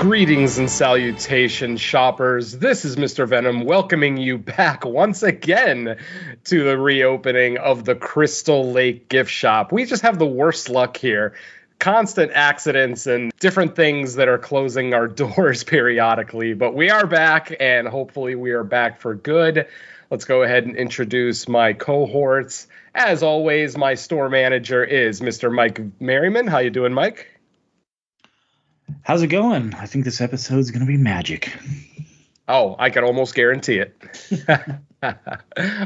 Greetings and salutations, shoppers. This is Mr. Venom welcoming you back once again to the reopening of the Crystal Lake gift shop. We just have the worst luck here. Constant accidents and different things that are closing our doors periodically. But we are back, and hopefully we are back for good. Let's go ahead and introduce my cohorts. As always, my store manager is Mr. Mike Maryman. How you doing, Mike? How's it going? I think this episode is going to be magic. Oh, I can almost guarantee it.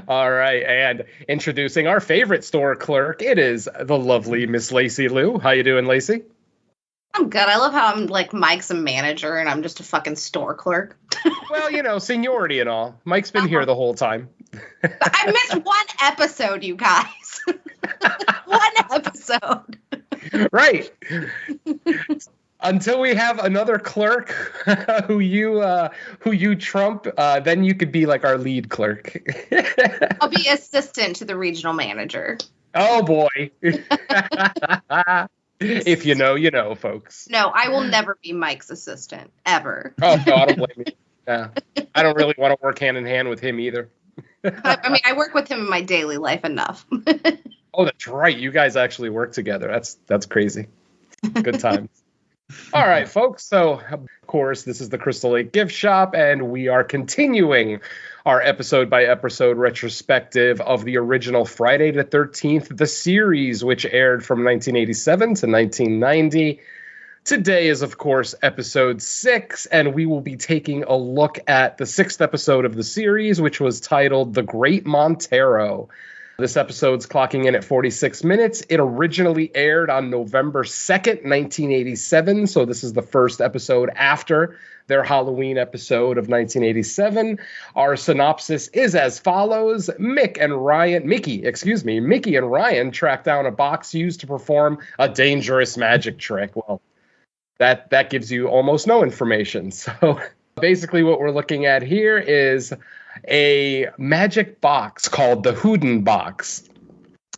All right, and introducing our favorite store clerk, it is the lovely Miss Lacy Lou. How you doing, Lacy? I'm good. I love how I'm like Mike's a manager and I'm just a fucking store clerk. Well, you know, seniority and all. Mike's been here the whole time. I missed one episode, you guys. One episode. Right. Until we have another clerk who you trump, then you could be like our lead clerk. I'll be assistant to the regional manager. Oh boy. If you know, you know, folks. No, I will never be Mike's assistant, ever. Oh, no, I don't blame you. Yeah. I don't really want to work hand in hand with him either. I mean, I work with him in my daily life enough. Oh, that's right. You guys actually work together. That's crazy. Good times. All right, folks. So, of course, this is the Crystal Lake Gift Shop, and we are continuing our episode-by-episode retrospective of the original Friday the 13th, the series, which aired from 1987 to 1990. Today is, of course, episode 6, and we will be taking a look at the 6th episode of the series, which was titled The Great Montarro. This episode's clocking in at 46 minutes. It originally aired on November 2nd, 1987, so this is the first episode after their Halloween episode of 1987. Our synopsis is as follows. Mickey and Ryan track down a box used to perform a dangerous magic trick. Well, that gives you almost no information. So basically what we're looking at here is a magic box called the Houdin box.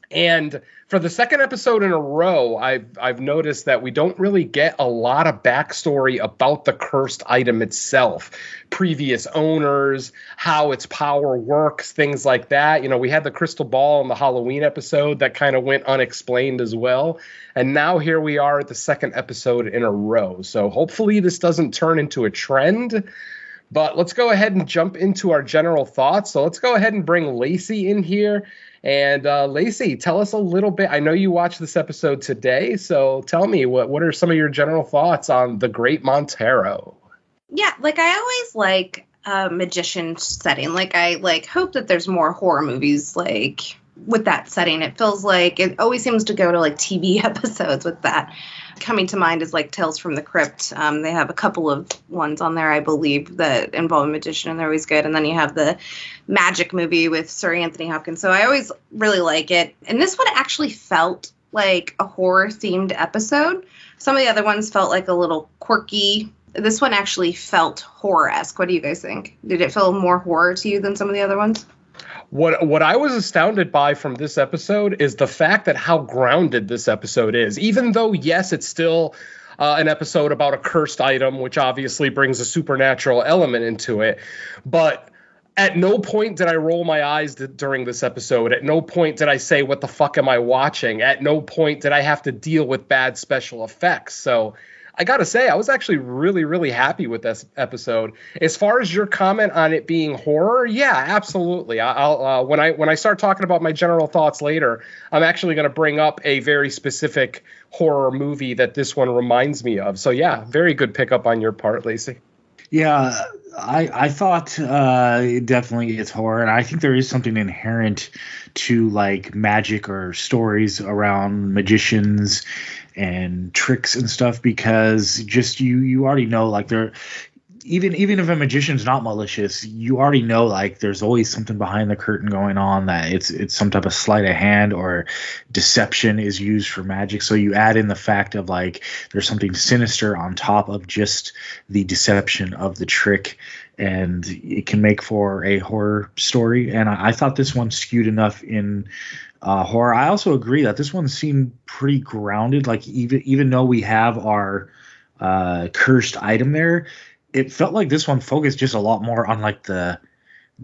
And for the second episode in a row, I've noticed that we don't really get a lot of backstory about the cursed item itself. Previous owners, how its power works, things like that. You know, we had the crystal ball in the Halloween episode that kind of went unexplained as well. And now here we are at the second episode in a row. So hopefully this doesn't turn into a trend. But let's go ahead and jump into our general thoughts. So let's go ahead and bring Lacy in here. And Lacy, tell us a little bit. I know you watched this episode today, so tell me, what are some of your general thoughts on The Great Montarro? Yeah, like I always like a magician setting. Like I hope that there's more horror movies like with that setting. It feels like it always seems to go to like TV episodes with that. Coming to mind is like Tales from the Crypt. They have a couple of ones on there, I believe, that involve a magician, and they're always good. And then you have the Magic movie with Sir Anthony Hopkins. So I always really like it. And this one actually felt like a horror-themed episode. Some of the other ones felt like a little quirky. This one actually felt horror-esque. What do you guys think? Did it feel more horror to you than some of the other ones? What I was astounded by from this episode is the fact that how grounded this episode is. Even though, yes, it's still an episode about a cursed item, which obviously brings a supernatural element into it. But at no point did I roll my eyes during this episode. At no point did I say, what the fuck am I watching? At no point did I have to deal with bad special effects. So I got to say, I was actually really, really happy with this episode. As far as your comment on it being horror, yeah, absolutely. I'll when I start talking about my general thoughts later, I'm actually going to bring up a very specific horror movie that this one reminds me of. So yeah, very good pickup on your part, Lacy. Yeah, I thought definitely it's horror, and I think there is something inherent to like magic or stories around magicians and tricks and stuff, because just you already know, like, they're even if a magician's not malicious, you already know like there's always something behind the curtain going on, that it's some type of sleight of hand or deception is used for magic. So you add in the fact of like there's something sinister on top of just the deception of the trick, and it can make for a horror story. And I thought this one skewed enough in horror. I also agree that this one seemed pretty grounded. Like even though we have our cursed item there. It felt like this one focused just a lot more on like the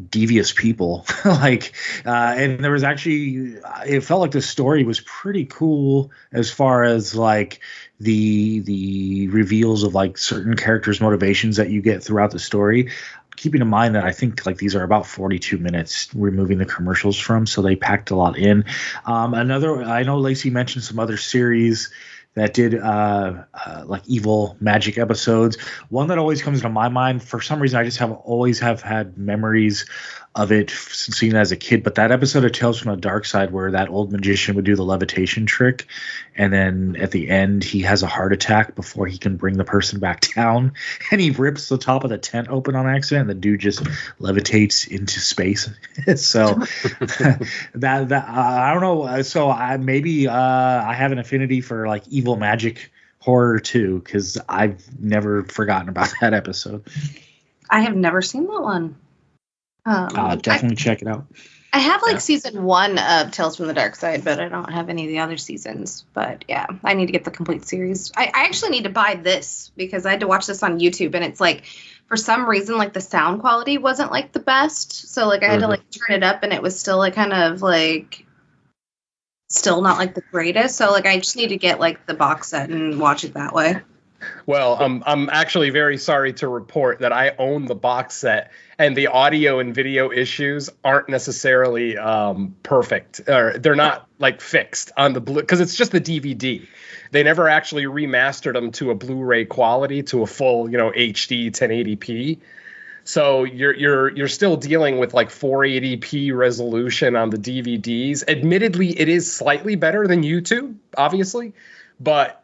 devious people and there was actually, it felt like the story was pretty cool as far as like the reveals of like certain characters' motivations that you get throughout the story, keeping in mind that I think like these are about 42 minutes removing the commercials from, so they packed a lot in. I know Lacy mentioned some other series that did like evil magic episodes. One that always comes to my mind, for some reason, I just always have had memories of it since seeing it as a kid. But that episode of Tales from the Dark Side, where that old magician would do the levitation trick, and then at the end he has a heart attack before he can bring the person back down, and he rips the top of the tent open on accident, and the dude just levitates into space. So that I don't know. So I have an affinity for like evil magic horror too, because I've never forgotten about that episode. I have never seen that one. Definitely check it out. I have like season 1 of Tales from the Dark Side, but I don't have any of the other seasons. But yeah, I need to get the complete series. I actually need to buy this because I had to watch this on YouTube, and it's like, for some reason, like the sound quality wasn't like the best. So like I had to like turn it up, and it was still like kind of like still not like the greatest. So like I just need to get like the box set and watch it that way. Well, I'm actually very sorry to report that I own the box set, and the audio and video issues aren't necessarily perfect, or they're not like fixed on the blue, because it's just the DVD. They never actually remastered them to a Blu-ray quality, to a full, HD 1080p. So you're still dealing with like 480p resolution on the DVDs. Admittedly, it is slightly better than YouTube, obviously, but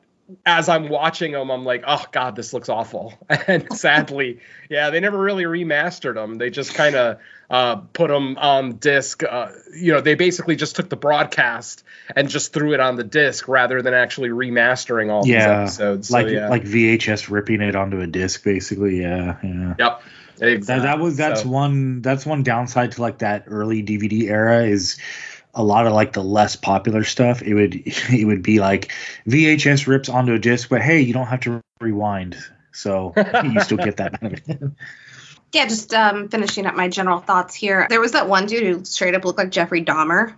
as I'm watching them, I'm like, oh God, this looks awful. And sadly, yeah, they never really remastered them. They just kind of put them on disc. They basically just took the broadcast and just threw it on the disc rather than actually remastering all these episodes. Like VHS ripping it onto a disc, basically. Yeah. Yep. Exactly. That's one downside to like that early DVD era is a lot of like the less popular stuff. It would be like VHS rips onto a disc, but hey, you don't have to rewind, so you still get that benefit. Yeah, just finishing up my general thoughts here. There was that one dude who straight up looked like Jeffrey Dahmer.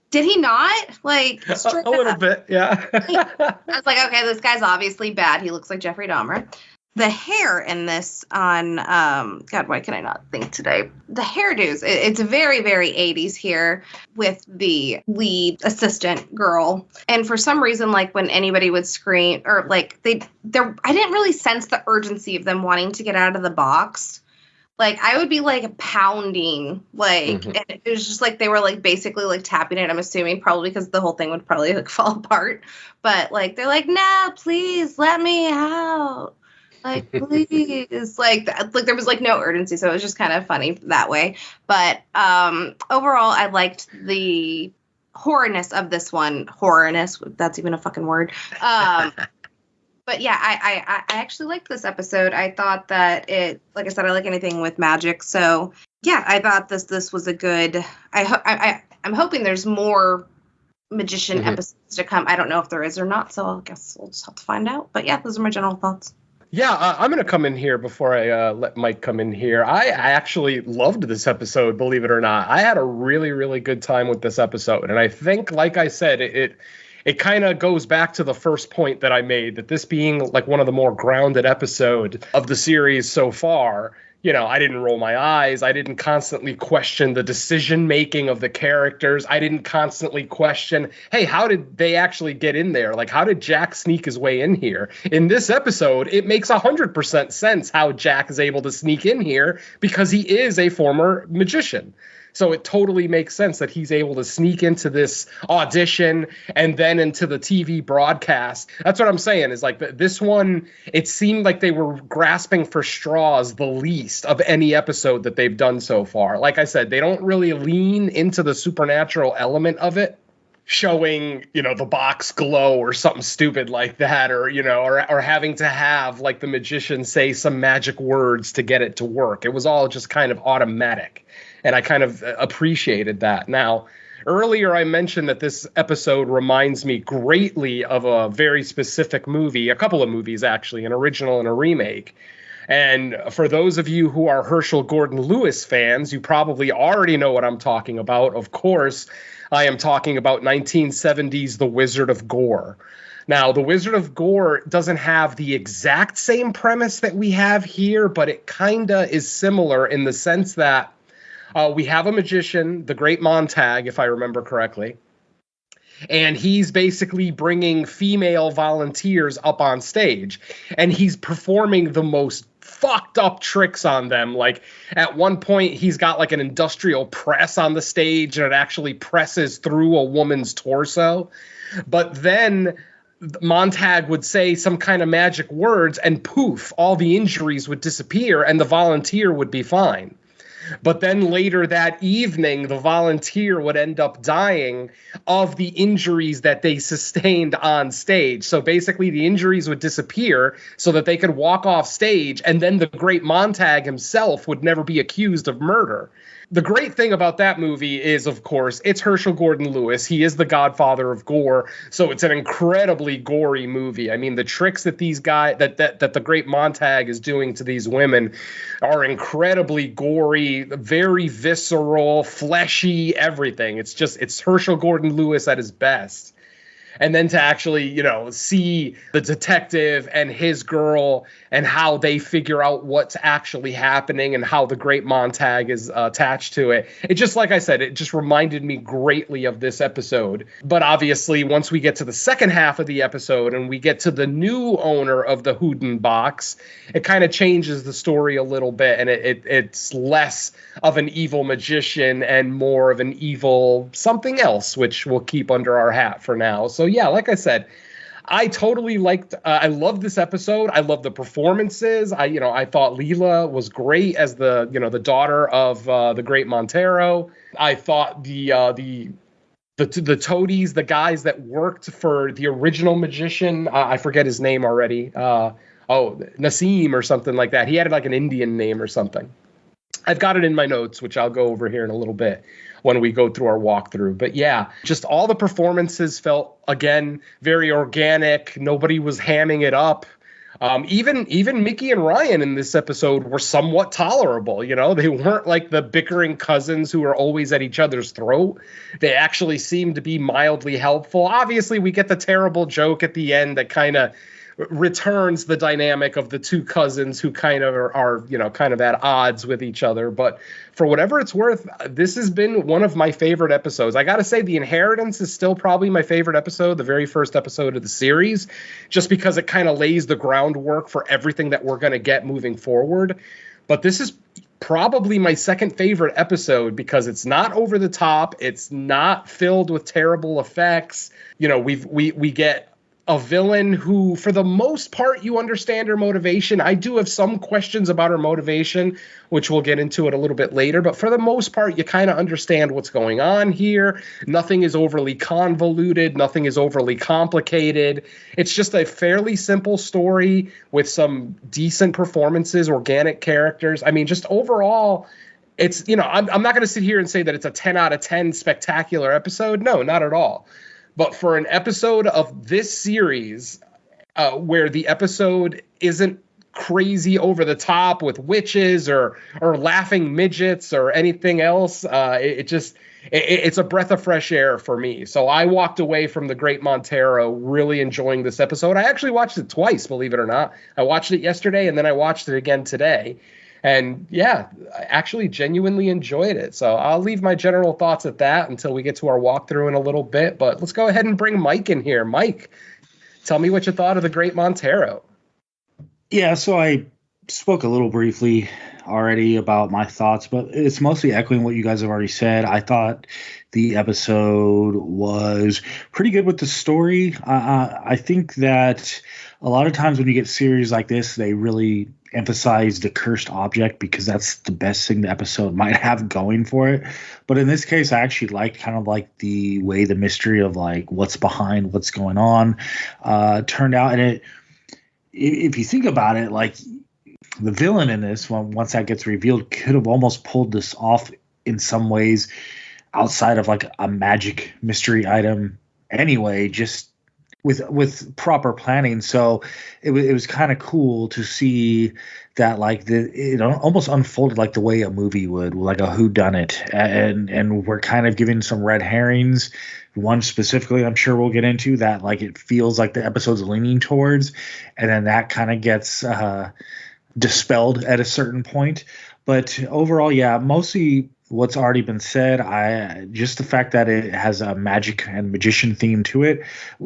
Did he not? Like a little bit, yeah. I was like, okay, this guy's obviously bad. He looks like Jeffrey Dahmer. The hair in this on, God, why can I not think today? The hairdos, it's very, very 80s here with the lead assistant girl. And for some reason, like when anybody would scream or like I didn't really sense the urgency of them wanting to get out of the box. Like I would be like pounding, like, and it was just like they were like basically like tapping it. I'm assuming probably because the whole thing would probably like fall apart. But like they're like, no, please let me out. Like, please, like there was like no urgency, so it was just kind of funny that way. But overall, I liked the horrorness of this one. Horrorness, if that's even a fucking word. But yeah, I actually liked this episode. I thought that it, like I said, I like anything with magic. So yeah, I thought this was a good. I'm hoping there's more magician episodes to come. I don't know if there is or not, so I guess we'll just have to find out. But yeah, those are my general thoughts. Yeah, I'm going to come in here before I let Mike come in here. I actually loved this episode, believe it or not. I had a really, really good time with this episode. And I think, like I said, it kind of goes back to the first point that I made, that this being like one of the more grounded episode of the series so far. I didn't roll my eyes. I didn't constantly question the decision making of the characters. I didn't constantly question, hey, how did they actually get in there? Like, how did Jack sneak his way in here? In this episode, it makes 100% sense how Jack is able to sneak in here because he is a former magician. So it totally makes sense that he's able to sneak into this audition and then into the TV broadcast. That's what I'm saying, is like this one, it seemed like they were grasping for straws the least of any episode that they've done so far. Like I said, they don't really lean into the supernatural element of it, showing, the box glow or something stupid like that, or, or having to have like the magician say some magic words to get it to work. It was all just kind of automatic. And I kind of appreciated that. Now, Earlier, I mentioned that this episode reminds me greatly of a very specific movie, a couple of movies, actually, an original and a remake. And for those of you who are Herschel Gordon Lewis fans, you probably already know what I'm talking about. Of course, I am talking about 1970's The Wizard of Gore. Now, The Wizard of Gore doesn't have the exact same premise that we have here, but it kind of is similar in the sense that we have a magician, the Great Montag, if I remember correctly, and he's basically bringing female volunteers up on stage, and he's performing the most fucked up tricks on them. Like, at one point, he's got like an industrial press on the stage, and it actually presses through a woman's torso. But then Montag would say some kind of magic words, and poof, all the injuries would disappear, and the volunteer would be fine. But then later that evening, the volunteer would end up dying of the injuries that they sustained on stage. So basically the injuries would disappear so that they could walk off stage, and then the Great Montag himself would never be accused of murder. The great thing about that movie is, of course, it's Herschel Gordon Lewis. He is the godfather of gore, so it's an incredibly gory movie. I mean, the tricks that these guys, that the Great Montag is doing to these women are incredibly gory, very visceral, fleshy, everything. It's Herschel Gordon Lewis at his best. And then to actually, see the detective and his girl and how they figure out what's actually happening and how the Great Montag is attached to it. It just, like I said, it just reminded me greatly of this episode. But obviously, once we get to the second half of the episode and we get to the new owner of the Houdin box, it kind of changes the story a little bit. And it's less of an evil magician and more of an evil something else, which we'll keep under our hat for now. So yeah, like I said, I totally liked, I loved this episode. I loved the performances. I thought Leela was great as the daughter of the Great Montarro. I thought the toadies, the guys that worked for the original magician, I forget his name already. Naseem or something like that. He had like an Indian name or something. I've got it in my notes, which I'll go over here in a little bit when we go through our walkthrough. But yeah, just all the performances felt, again, very organic. Nobody was hamming it up. Even Mickey and Ryan in this episode were somewhat tolerable. They weren't like the bickering cousins who are always at each other's throat. They actually seemed to be mildly helpful. Obviously, we get the terrible joke at the end that kind of returns the dynamic of the two cousins who kind of are kind of at odds with each other. But for whatever it's worth, this has been one of my favorite episodes. I got to say, The Inheritance is still probably my favorite episode, the very first episode of the series, just because it kind of lays the groundwork for everything that we're going to get moving forward. But this is probably my second favorite episode because it's not over the top. It's not filled with terrible effects. We get a villain who, for the most part, you understand her motivation. I do have some questions about her motivation, which we'll get into it a little bit later. But for the most part, you kind of understand what's going on here. Nothing is overly convoluted. Nothing is overly complicated. It's just a fairly simple story with some decent performances, organic characters. I mean, just overall, it's, I'm not going to sit here and say that it's a 10 out of 10 spectacular episode. No, not at all. But for an episode of this series where the episode isn't crazy over the top with witches or laughing midgets or anything else, it's a breath of fresh air for me. So I walked away from the Great Montarro really enjoying this episode. I actually watched it twice, believe it or not. I watched it yesterday and then I watched it again today. And yeah, I actually genuinely enjoyed it. So I'll leave my general thoughts at that until we get to our walkthrough in a little bit. But let's go ahead and bring Mike in here. Mike, tell me what you thought of the Great Montarro. Yeah, so I spoke a little briefly already about my thoughts, but it's mostly echoing what you guys have already said. I thought the episode was pretty good with the story. I think that a lot of times when you get series like this, they really emphasize the cursed object because that's the best thing the episode might have going for it. But in this case, I actually liked kind of like the way the mystery of like what's behind what's going on turned out. And if you think about it, like the villain in this one, once that gets revealed, could have almost pulled this off in some ways. outside of like a magic mystery item anyway, just with proper planning. So it was kind of cool to see that like it almost unfolded like the way a movie would, like a whodunit, and we're kind of giving some red herrings. One specifically, I'm sure we'll get into that. Like it feels like the episode's leaning towards, and then that kind of gets dispelled at a certain point. But overall, yeah, mostly what's already been said. Just the fact that it has a magic and magician theme to it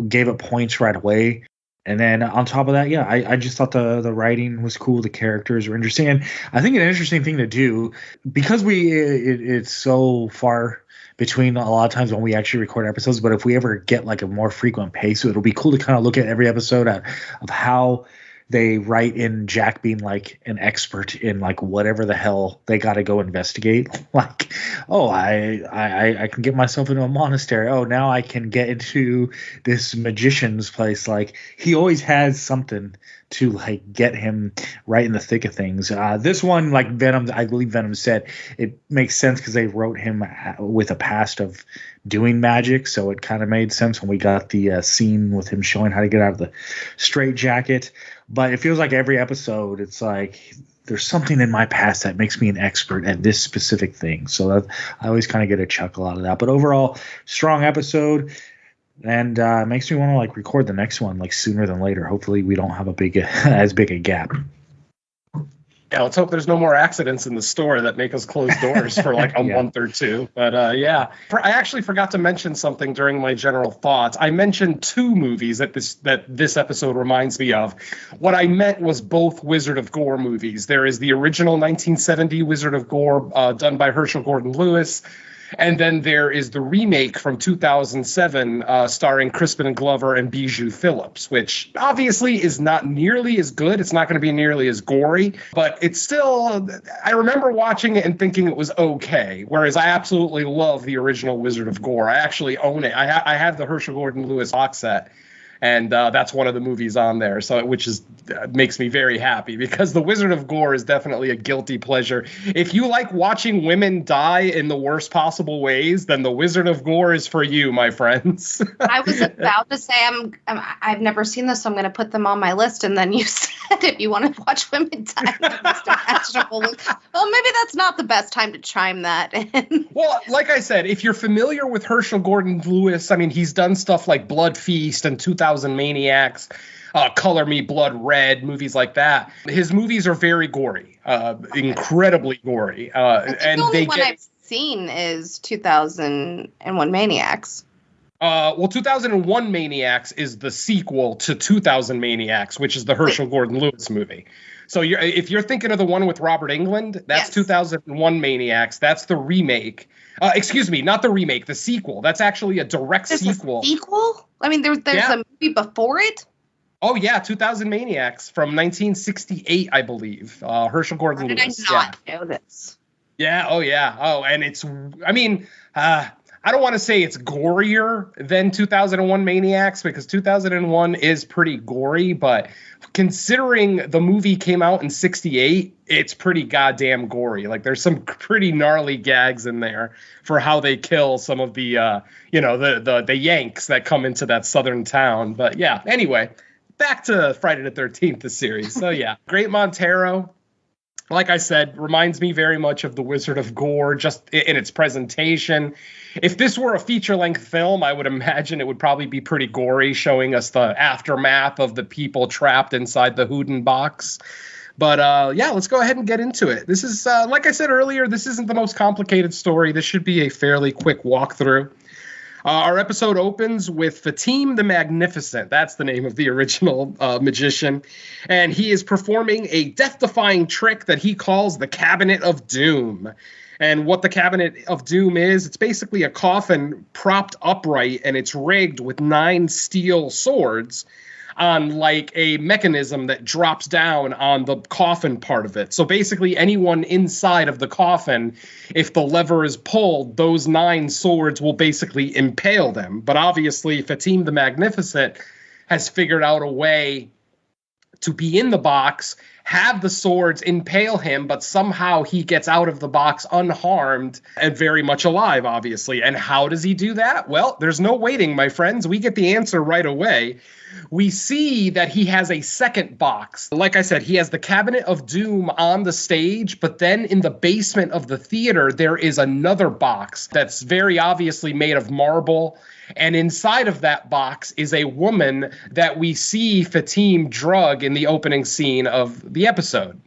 gave it points right away. And then on top of that, yeah, I just thought the writing was cool. The characters were interesting. And I think an interesting thing to do, because it's so far between a lot of times when we actually record episodes, but if we ever get like a more frequent pace, it'll be cool to kind of look at every episode of how they write in Jack being like an expert in like whatever the hell they got to go investigate. Like, oh, I can get myself into a monastery. Oh, now I can get into this magician's place. Like he always has something to like get him right in the thick of things. This one, like Venom, I believe Venom said it makes sense because they wrote him with a past of doing magic, so it kind of made sense when we got the scene with him showing how to get out of the straitjacket. But it feels like every episode, it's like there's something in my past that makes me an expert at this specific thing. So I always kind of get a chuckle out of that. But overall, strong episode, and makes me want to like record the next one like sooner than later. Hopefully, we don't have as big a gap. Yeah, let's hope there's no more accidents in the store that make us close doors for like a month or two. But yeah, I actually forgot to mention something during my general thoughts. I mentioned two movies that this episode reminds me of. What I meant was both Wizard of Gore movies. There is the original 1970 Wizard of Gore done by Herschel Gordon Lewis. And then there is the remake from 2007 starring Crispin Glover and Bijou Phillips, which obviously is not nearly as good. It's not going to be nearly as gory, but it's still, I remember watching it and thinking it was okay, whereas I absolutely love the original Wizard of Gore. I actually own it. I have the Herschel Gordon Lewis box set. And that's one of the movies on there, so which makes me very happy because The Wizard of Gore is definitely a guilty pleasure. If you like watching women die in the worst possible ways, then The Wizard of Gore is for you, my friends. I was about to say I've never seen this, so I'm going to put them on my list. And then you said if you want to watch women die in the most imaginable ways, well, maybe that's not the best time to chime that in. Well, like I said, if you're familiar with Herschel Gordon Lewis, I mean, he's done stuff like Blood Feast and 2000 Maniacs, Color Me Blood Red, movies like that. His movies are very gory, incredibly gory. And the only one I've seen is 2001 Maniacs. Well, 2001 Maniacs is the sequel to 2000 Maniacs, which is the Herschel Gordon Lewis movie. So if you're thinking of the one with Robert Englund, that's 2001 Maniacs. That's the remake. Excuse me, not the remake, the sequel. That's actually a direct sequel. A sequel? I mean, there's a movie before it? Oh, yeah, 2000 Maniacs from 1968, I believe. Herschel Gordon Lewis. How did I not know this? Yeah, oh, yeah. Oh, and it's, I mean, I don't want to say it's gorier than 2001 Maniacs because 2001 is pretty gory, but considering the movie came out in 68, it's pretty goddamn gory. Like there's some pretty gnarly gags in there for how they kill some of the, the Yanks that come into that southern town. But yeah, anyway, back to Friday the 13th, the series. So yeah, Great Montarro. Like I said, reminds me very much of The Wizard of Gore, just in its presentation. If this were a feature-length film, I would imagine it would probably be pretty gory, showing us the aftermath of the people trapped inside the Houdin box. But yeah, let's go ahead and get into it. This is, like I said earlier, this isn't the most complicated story. This should be a fairly quick walkthrough. Our episode opens with Fatim the Magnificent. That's the name of the original magician. And he is performing a death-defying trick that he calls the Cabinet of Doom. And what the Cabinet of Doom is, it's basically a coffin propped upright, and it's rigged with 9 steel swords on like a mechanism that drops down on the coffin part of it. So basically anyone inside of the coffin, if the lever is pulled, those 9 swords will basically impale them. But obviously Fatim the Magnificent has figured out a way to be in the box, have the swords impale him, but somehow he gets out of the box unharmed and very much alive, obviously. And how does he do that? Well, there's no waiting, my friends. We get the answer right away. We see that he has a second box. Like I said, he has the Cabinet of Doom on the stage, but then in the basement of the theater, there is another box that's very obviously made of marble. And inside of that box is a woman that we see Fatim drug in the opening scene of the episode.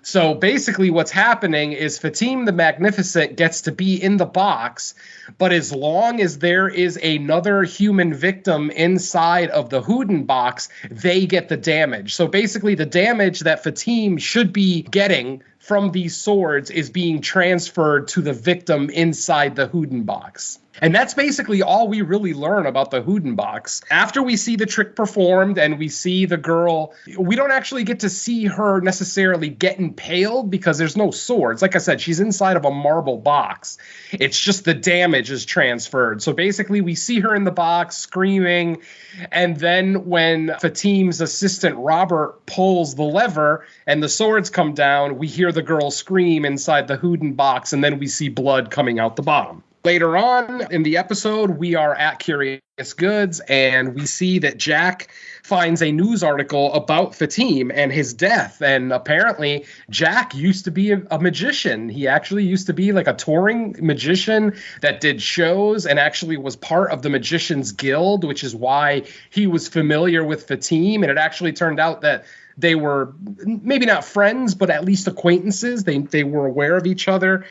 So basically what's happening is Fatim the Magnificent gets to be in the box, but as long as there is another human victim inside of the Houdin box, they get the damage. So basically the damage that Fatim should be getting from these swords is being transferred to the victim inside the Houdin box. And that's basically all we really learn about the Houdin box. After we see the trick performed and we see the girl, we don't actually get to see her necessarily get impaled because there's no swords. Like I said, she's inside of a marble box. It's just the damage is transferred. So basically we see her in the box screaming. And then when Fatim's assistant Robert pulls the lever and the swords come down, we hear the girl scream inside the Houdin box, and then we see blood coming out the bottom. Later on in the episode, we are at Curious Goods, and we see that Jack finds a news article about Fatim and his death. And apparently, Jack used to be a magician. He actually used to be like a touring magician that did shows and actually was part of the Magicians Guild, which is why he was familiar with Fatim. And it actually turned out that they were maybe not friends, but at least acquaintances. They were aware of each other.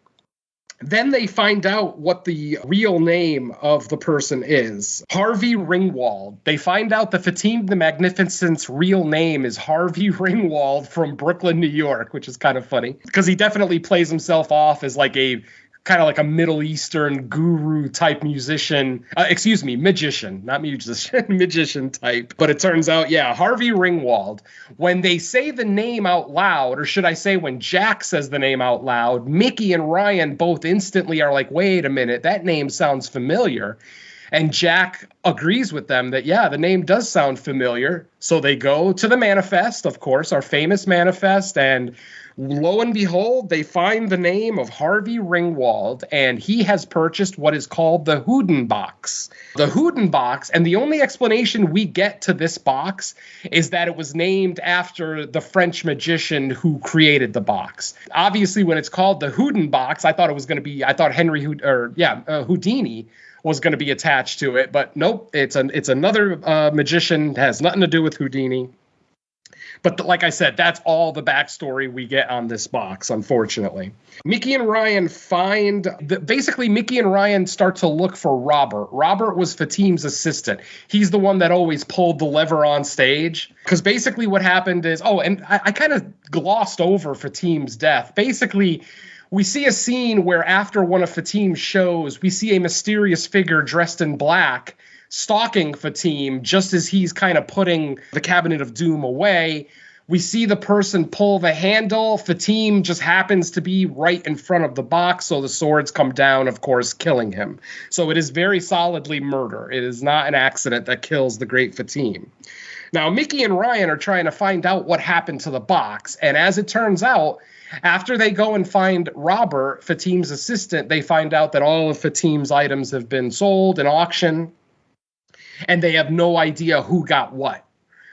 Then they find out what the real name of the person is. Harvey Ringwald. They find out that Fatim the Magnificent's real name is Harvey Ringwald from Brooklyn, New York, which is kind of funny because he definitely plays himself off as like a kind of like a Middle Eastern guru type musician. Magician, not musician, magician type. But it turns out, yeah, Harvey Ringwald. When they say the name out loud, or should I say when Jack says the name out loud, Mickey and Ryan both instantly are like, wait a minute, that name sounds familiar. And Jack agrees with them that, yeah, the name does sound familiar. So they go to the manifest, of course, our famous manifest, and lo and behold, they find the name of Harvey Ringwald, and he has purchased what is called the Houdin box. The Houdin box, and the only explanation we get to this box is that it was named after the French magician who created the box. Obviously, when it's called the Houdin box, I thought Houdini was going to be attached to it, but nope, it's another magician. It has nothing to do with Houdini. But like I said, that's all the backstory we get on this box, unfortunately. Mickey and Ryan Mickey and Ryan start to look for Robert. Robert was Fatim's assistant. He's the one that always pulled the lever on stage. Because basically what happened is, and I kind of glossed over Fatim's death. Basically, we see a scene where after one of Fatim's shows, we see a mysterious figure dressed in black stalking Fatim just as he's kind of putting the Cabinet of Doom away. We see the person pull the handle. Fatim just happens to be right in front of the box, so the swords come down, of course, killing him. So it is very solidly murder. It is not an accident that kills the great Fatim. Now, Mickey and Ryan are trying to find out what happened to the box, and as it turns out, after they go and find Robert, Fatim's assistant, they find out that all of Fatim's items have been sold in auction, and they have no idea who got what.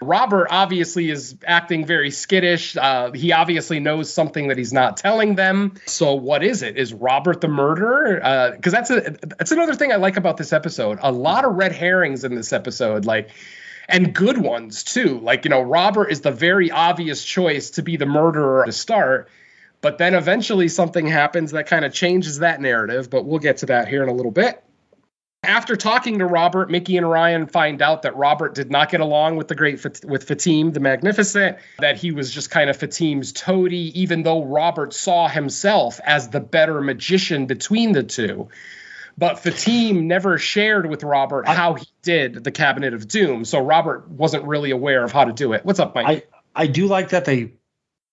Robert obviously is acting very skittish. He obviously knows something that he's not telling them. So what is it? Is Robert the murderer? Because that's another thing I like about this episode. A lot of red herrings in this episode, and good ones too. Robert is the very obvious choice to be the murderer to start. But then eventually something happens that kind of changes that narrative. But we'll get to that here in a little bit. After talking to Robert, Mickey and Ryan find out that Robert did not get along with with Fatim the Magnificent, that he was just kind of Fatim's toady, even though Robert saw himself as the better magician between the two. But Fatim never shared with Robert how he did the Cabinet of Doom, so Robert wasn't really aware of how to do it. What's up, Mike? I do like that they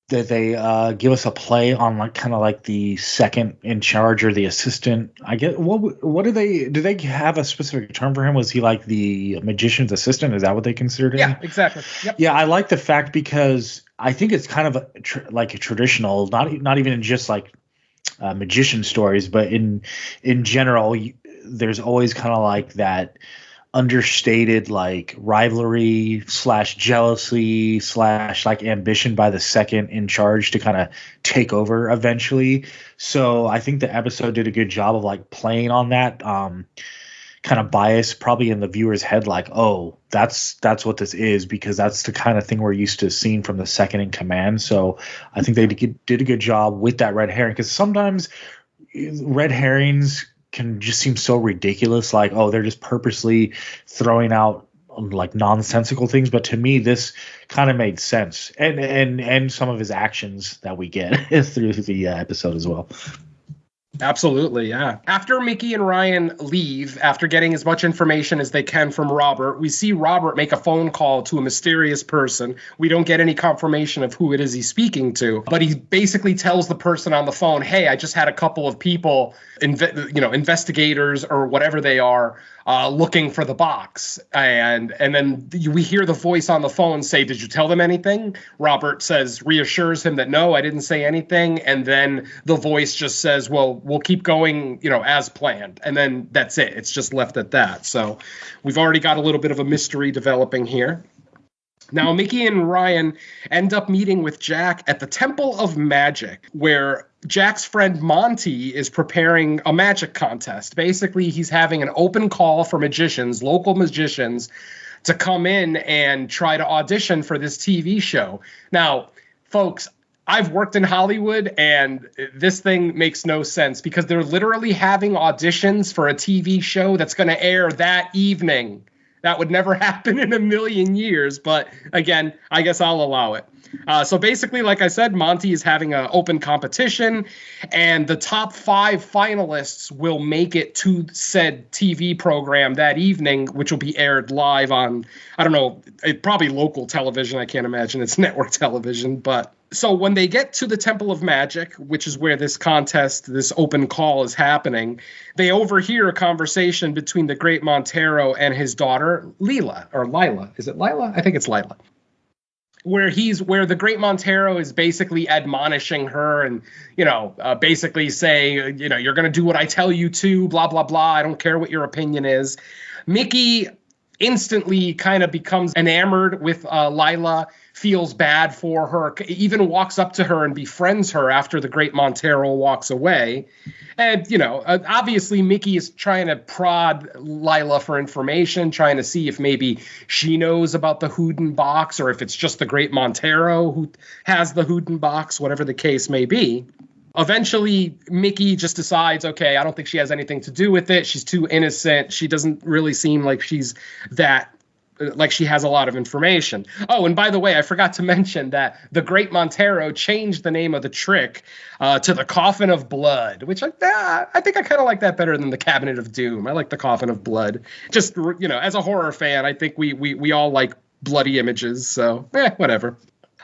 that they give us a play on like kind of like the second in charge or the assistant. I get what do they have a specific term for him? Was he like the magician's assistant? Is that what they considered him? Yeah, exactly. Yep. Yeah, I like the fact because I think it's kind of like a traditional, not even just like magician stories, but in general, there's always kind of like that understated like rivalry / jealousy / like ambition by the second in charge to kind of take over eventually. So I think the episode did a good job of like playing on that kind of bias probably in the viewer's head, like, oh, that's what this is, because that's the kind of thing we're used to seeing from the second in command. So I think they did a good job with that red herring, because sometimes red herrings can just seem so ridiculous, like, oh, they're just purposely throwing out like nonsensical things. But to me, this kind of made sense, and some of his actions that we get through the episode as well. Absolutely, yeah. After Mickey and Ryan leave, after getting as much information as they can from Robert, we see Robert make a phone call to a mysterious person. We don't get any confirmation of who it is he's speaking to, but he basically tells the person on the phone, hey, I just had a couple of people, investigators or whatever they are, looking for the box. And then we hear the voice on the phone say, did you tell them anything? Robert reassures him that no, I didn't say anything. And then the voice just says, well, we'll keep going, as planned. And then that's it. It's just left at that. So we've already got a little bit of a mystery developing here. Now, Mickey and Ryan end up meeting with Jack at the Temple of Magic, where Jack's friend Monty is preparing a magic contest. Basically, he's having an open call for magicians, local magicians, to come in and try to audition for this TV show. Now, folks, I've worked in Hollywood, and this thing makes no sense, because they're literally having auditions for a TV show that's going to air that evening. That would never happen in a million years, but again, I guess I'll allow it. So basically, like I said, Monty is having an open competition, and the top 5 finalists will make it to said TV program that evening, which will be aired live on, I don't know, probably local television. I can't imagine it's network television, but... So when they get to the Temple of Magic, which is where this contest, this open call is happening, they overhear a conversation between the Great Montarro and his daughter, Lila. Is it Lila? I think it's Lila. Where the Great Montarro is basically admonishing her and, basically saying, you're going to do what I tell you to, blah, blah, blah. I don't care what your opinion is. Mickey instantly kind of becomes enamored with Lila, feels bad for her, even walks up to her and befriends her after the Great Montarro walks away. And, obviously Mickey is trying to prod Lila for information, trying to see if maybe she knows about the Houdin box, or if it's just the Great Montarro who has the Houdin box, whatever the case may be. Eventually, Mickey just decides, okay, I don't think she has anything to do with it. She's too innocent. She doesn't really seem like she's like she has a lot of information. Oh, and by the way, I forgot to mention that the Great Montarro changed the name of the trick to the Coffin of Blood, which I think I kind of like that better than the Cabinet of Doom. I like the Coffin of Blood. Just, as a horror fan, I think we all like bloody images, so whatever.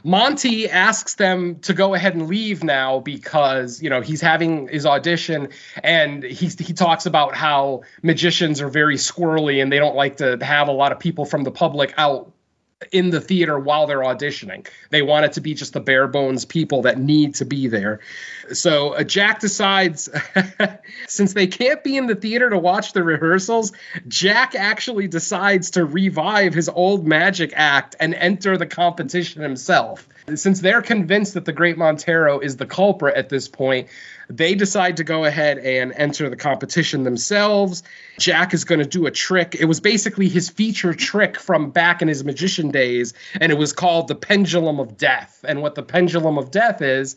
Monty asks them to go ahead and leave now because, he's having his audition, and he talks about how magicians are very squirrely and they don't like to have a lot of people from the public out in the theater while they're auditioning. They want it to be just the bare bones people that need to be there. So Jack decides, since they can't be in the theater to watch the rehearsals, Jack actually decides to revive his old magic act and enter the competition himself. Since they're convinced that the Great Montarro is the culprit at this point, they decide to go ahead and enter the competition themselves. Jack is going to do a trick. It was basically his feature trick from back in his magician days, and it was called the Pendulum of Death. And what the Pendulum of Death is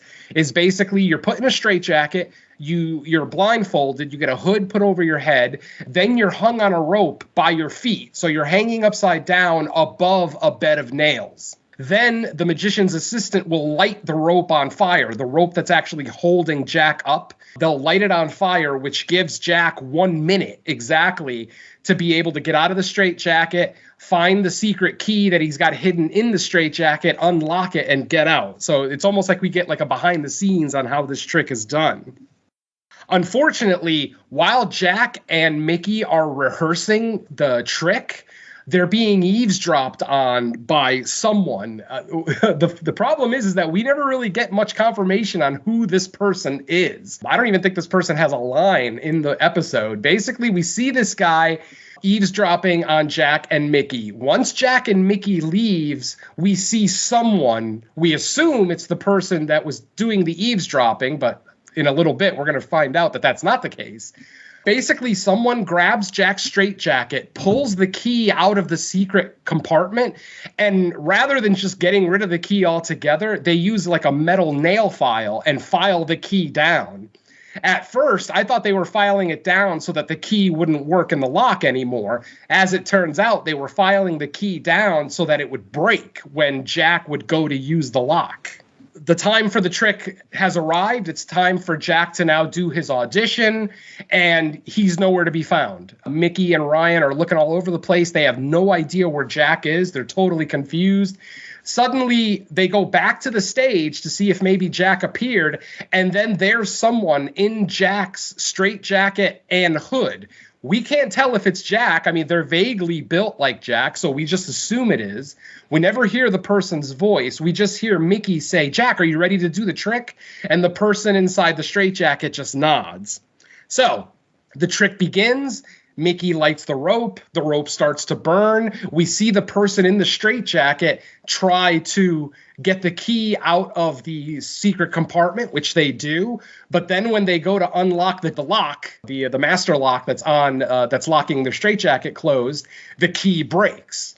basically you're put in a straitjacket, you're blindfolded, you get a hood put over your head, then you're hung on a rope by your feet. So you're hanging upside down above a bed of nails. Then the magician's assistant will light the rope on fire, the rope that's actually holding Jack up. They'll light it on fire, which gives Jack 1 minute exactly to be able to get out of the straitjacket, find the secret key that he's got hidden in the straitjacket, unlock it, and get out. So it's almost like we get like a behind the scenes on how this trick is done. Unfortunately, while Jack and Mickey are rehearsing the trick, they're being eavesdropped on by someone. The problem is that we never really get much confirmation on who this person is. I don't even think this person has a line in the episode. Basically, we see this guy eavesdropping on Jack and Mickey. Once Jack and Mickey leaves, we see someone. We assume it's the person that was doing the eavesdropping, but in a little bit, we're going to find out that that's not the case. Basically, someone grabs Jack's straitjacket, pulls the key out of the secret compartment, and rather than just getting rid of the key altogether, they use like a metal nail file and file the key down. At first, I thought they were filing it down so that the key wouldn't work in the lock anymore. As it turns out, they were filing the key down so that it would break when Jack would go to use the lock. The time for the trick has arrived. It's time for Jack to now do his audition, and he's nowhere to be found. Mickey and Ryan are looking all over the place. They have no idea where Jack is. They're totally confused. Suddenly, they go back to the stage to see if maybe Jack appeared, and then there's someone in Jack's straitjacket and hood. We can't tell if it's Jack. I mean, they're vaguely built like Jack, so we just assume it is. We never hear the person's voice. We just hear Mickey say, "Jack, are you ready to do the trick?" And the person inside the straitjacket just nods. So the trick begins. Mickey lights the rope starts to burn. We see the person in the straitjacket try to get the key out of the secret compartment, which they do. But then when they go to unlock the lock, the master lock that's locking their straitjacket closed, the key breaks.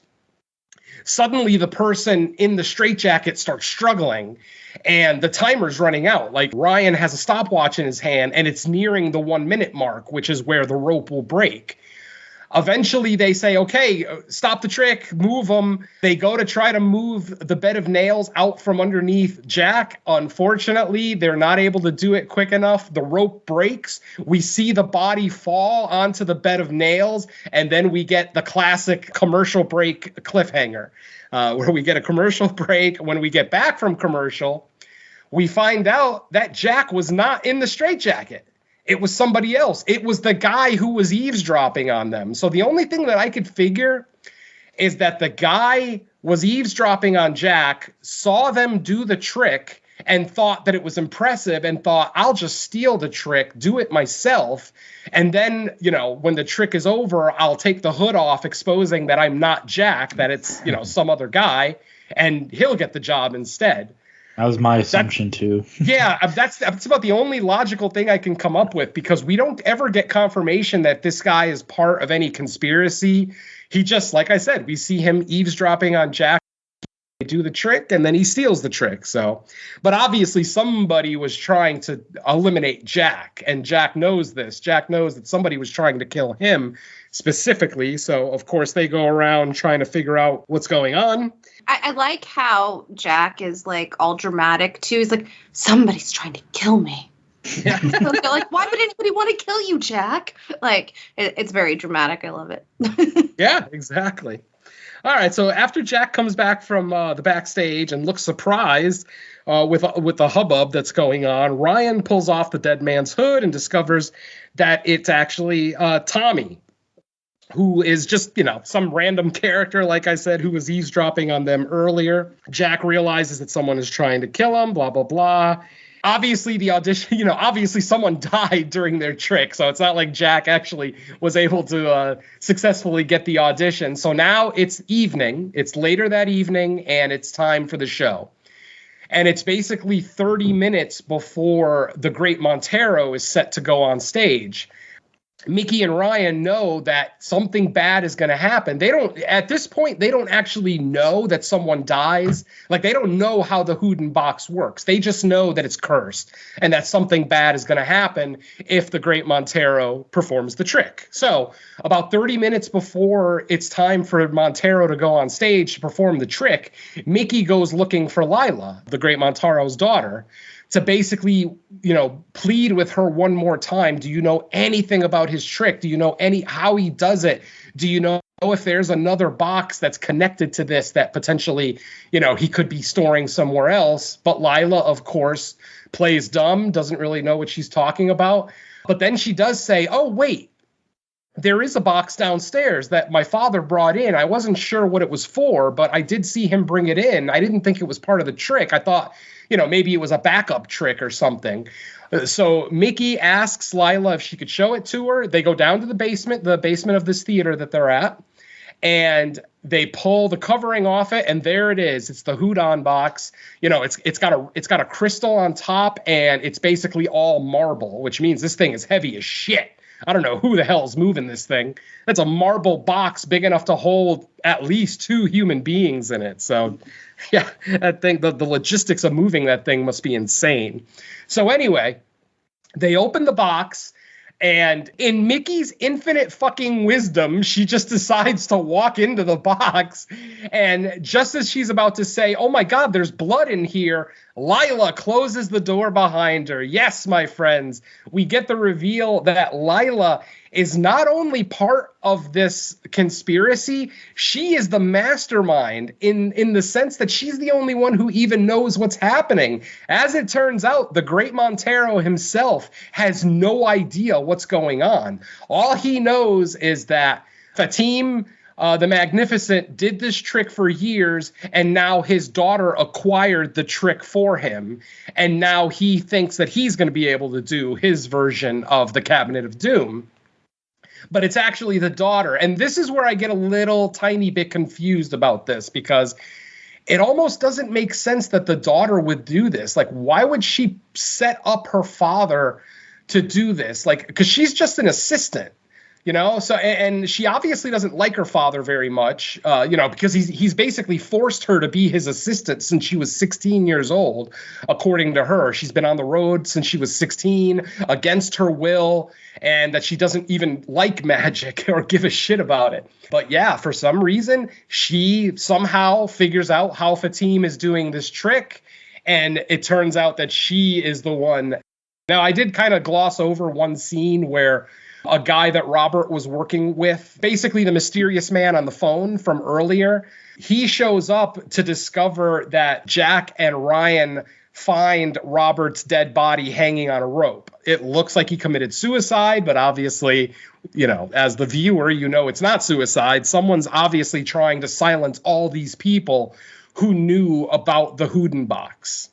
Suddenly, the person in the straitjacket starts struggling, and the timer's running out. Like, Ryan has a stopwatch in his hand, and it's nearing the 1 minute mark, which is where the rope will break. Eventually, they say, okay, stop the trick, move them. They go to try to move the bed of nails out from underneath Jack. Unfortunately, they're not able to do it quick enough. The rope breaks. We see the body fall onto the bed of nails, and then we get the classic commercial break cliffhanger, where we get a commercial break. When we get back from commercial, we find out that Jack was not in the straitjacket. It was somebody else. It was the guy who was eavesdropping on them. So the only thing that I could figure is that the guy was eavesdropping on Jack, saw them do the trick, and thought that it was impressive and thought, I'll just steal the trick, do it myself. And then, when the trick is over, I'll take the hood off, exposing that I'm not Jack, that it's, some other guy, and he'll get the job instead. That was my assumption, too. Yeah, that's about the only logical thing I can come up with, because we don't ever get confirmation that this guy is part of any conspiracy. He just, like I said, we see him eavesdropping on Jack, do the trick, and then he steals the trick. So, but obviously somebody was trying to eliminate Jack, and Jack knows this. Jack knows that somebody was trying to kill him specifically. So, of course, they go around trying to figure out what's going on. I like how Jack is like all dramatic too. He's like, somebody's trying to kill me. Yeah. Like, why would anybody want to kill you, Jack? Like, it's very dramatic. I love it. Yeah, exactly. All right, so after Jack comes back from the backstage and looks surprised with the hubbub that's going on, Ryan pulls off the dead man's hood and discovers that it's actually Tommy, who is just, some random character, like I said, who was eavesdropping on them earlier. Jack realizes that someone is trying to kill him, blah, blah, blah. Obviously, the audition, obviously someone died during their trick, so it's not like Jack actually was able to successfully get the audition. So now it's evening, it's later that evening, and it's time for the show. And it's basically 30 minutes before the Great Montarro is set to go on stage. Mickey and Ryan know that something bad is going to happen. At this point, they don't actually know that someone dies. Like, they don't know how the Houdin box works. They just know that it's cursed and that something bad is going to happen if the Great Montarro performs the trick. So about 30 minutes before it's time for Montarro to go on stage to perform the trick, Mickey goes looking for Lila, the Great Montarro's daughter, to basically, plead with her one more time. Do you know anything about his trick? Do you know how he does it? Do you know if there's another box that's connected to this that potentially, he could be storing somewhere else? But Lila, of course, plays dumb, doesn't really know what she's talking about. But then she does say, oh, wait, there is a box downstairs that my father brought in. I wasn't sure what it was for, but I did see him bring it in. I didn't think it was part of the trick. I thought, maybe it was a backup trick or something. So Mickey asks Lila if she could show it to her. They go down to the basement of this theater that they're at, and they pull the covering off it, and there it is. It's the Houdon box. It's got a crystal on top, and it's basically all marble, which means this thing is heavy as shit. I don't know who the hell's moving this thing. That's a marble box big enough to hold at least 2 human beings in it. So, yeah, I think the logistics of moving that thing must be insane. So anyway, they open the box, and in Mickey's infinite fucking wisdom, she just decides to walk into the box. And just as she's about to say, oh my God, there's blood in here, Lila closes the door behind her. Yes, my friends, we get the reveal that Lila is not only part of this conspiracy, she is the mastermind in the sense that she's the only one who even knows what's happening. As it turns out, the Great Montarro himself has no idea what's going on. All he knows is that Fatim, the Magnificent, did this trick for years, and now his daughter acquired the trick for him, and now he thinks that he's going to be able to do his version of the Cabinet of Doom. But it's actually the daughter. And this is where I get a little tiny bit confused about this, because it almost doesn't make sense that the daughter would do this. Like, why would she set up her father to do this? Like, because she's just an assistant, so, and she obviously doesn't like her father very much, because he's basically forced her to be his assistant since she was 16 years old, according to her. She's been on the road since she was 16 against her will, and that she doesn't even like magic or give a shit about it. But yeah, for some reason, she somehow figures out how Fatim is doing this trick, and it turns out that she is the one. Now, I did kind of gloss over one scene where a guy that Robert was working with, basically the mysterious man on the phone from earlier, he shows up to discover that Jack and Ryan find Robert's dead body hanging on a rope. It looks like he committed suicide, but obviously, as the viewer, it's not suicide. Someone's obviously trying to silence all these people who knew about the Houdin box.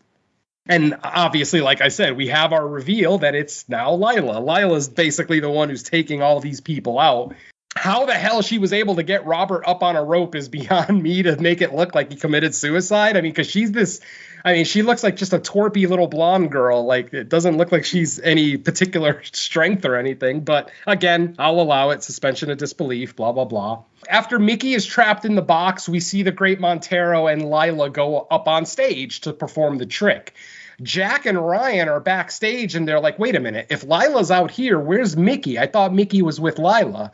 And obviously, like I said, we have our reveal that it's now Lila. Lila's basically the one who's taking all these people out. How the hell she was able to get Robert up on a rope is beyond me to make it look like he committed suicide. I mean, because she looks like just a twerpy little blonde girl. Like, it doesn't look like she's any particular strength or anything. But again, I'll allow it. Suspension of disbelief, blah, blah, blah. After Mickey is trapped in the box, we see the Great Montarro and Lila go up on stage to perform the trick. Jack and Ryan are backstage, and they're like, wait a minute, if Lila's out here, where's Mickey? I thought Mickey was with Lila.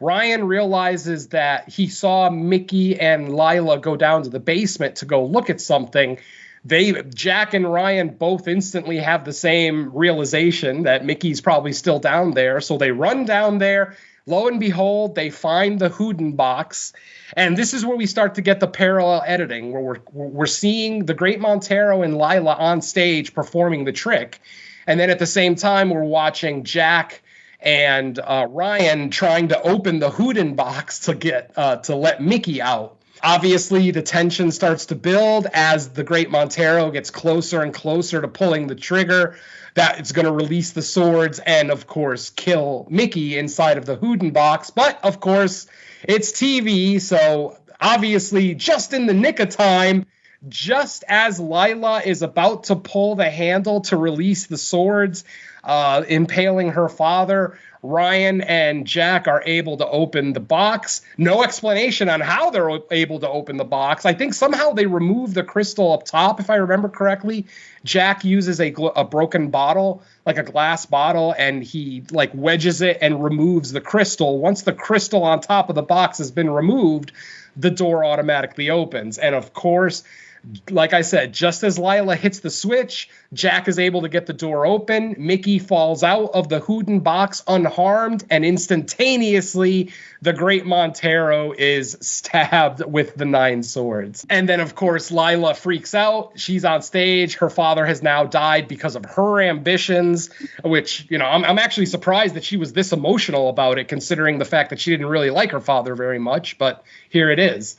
Ryan realizes that he saw Mickey and Lila go down to the basement to go look at something. Jack and Ryan both instantly have the same realization that Mickey's probably still down there. So they run down there. Lo and behold, they find the Houdin box. And this is where we start to get the parallel editing, where we're seeing the Great Montarro and Lila on stage performing the trick. And then at the same time, we're watching Jack and Ryan trying to open the Houdin box to let Mickey out. Obviously, the tension starts to build as the Great Montarro gets closer and closer to pulling the trigger. That it's going to release the swords and, of course, kill Mickey inside of the Houdin box. But, of course, it's TV, so obviously just in the nick of time, just as Lila is about to pull the handle to release the swords, impaling her father, Ryan and Jack are able to open the box. No explanation on how they're able to open the box. I think somehow they remove the crystal up top, if I remember correctly. Jack uses a broken bottle, like a glass bottle, and he like wedges it and removes the crystal. Once the crystal on top of the box has been removed, the door automatically opens. And of course, like I said, just as Lila hits the switch, Jack is able to get the door open. Mickey falls out of the Houdin box unharmed, and instantaneously, the Great Montarro is stabbed with the 9 swords. And then, of course, Lila freaks out. She's on stage. Her father has now died because of her ambitions, which, you know, I'm actually surprised that she was this emotional about it, considering the fact that she didn't really like her father very much, but here it is.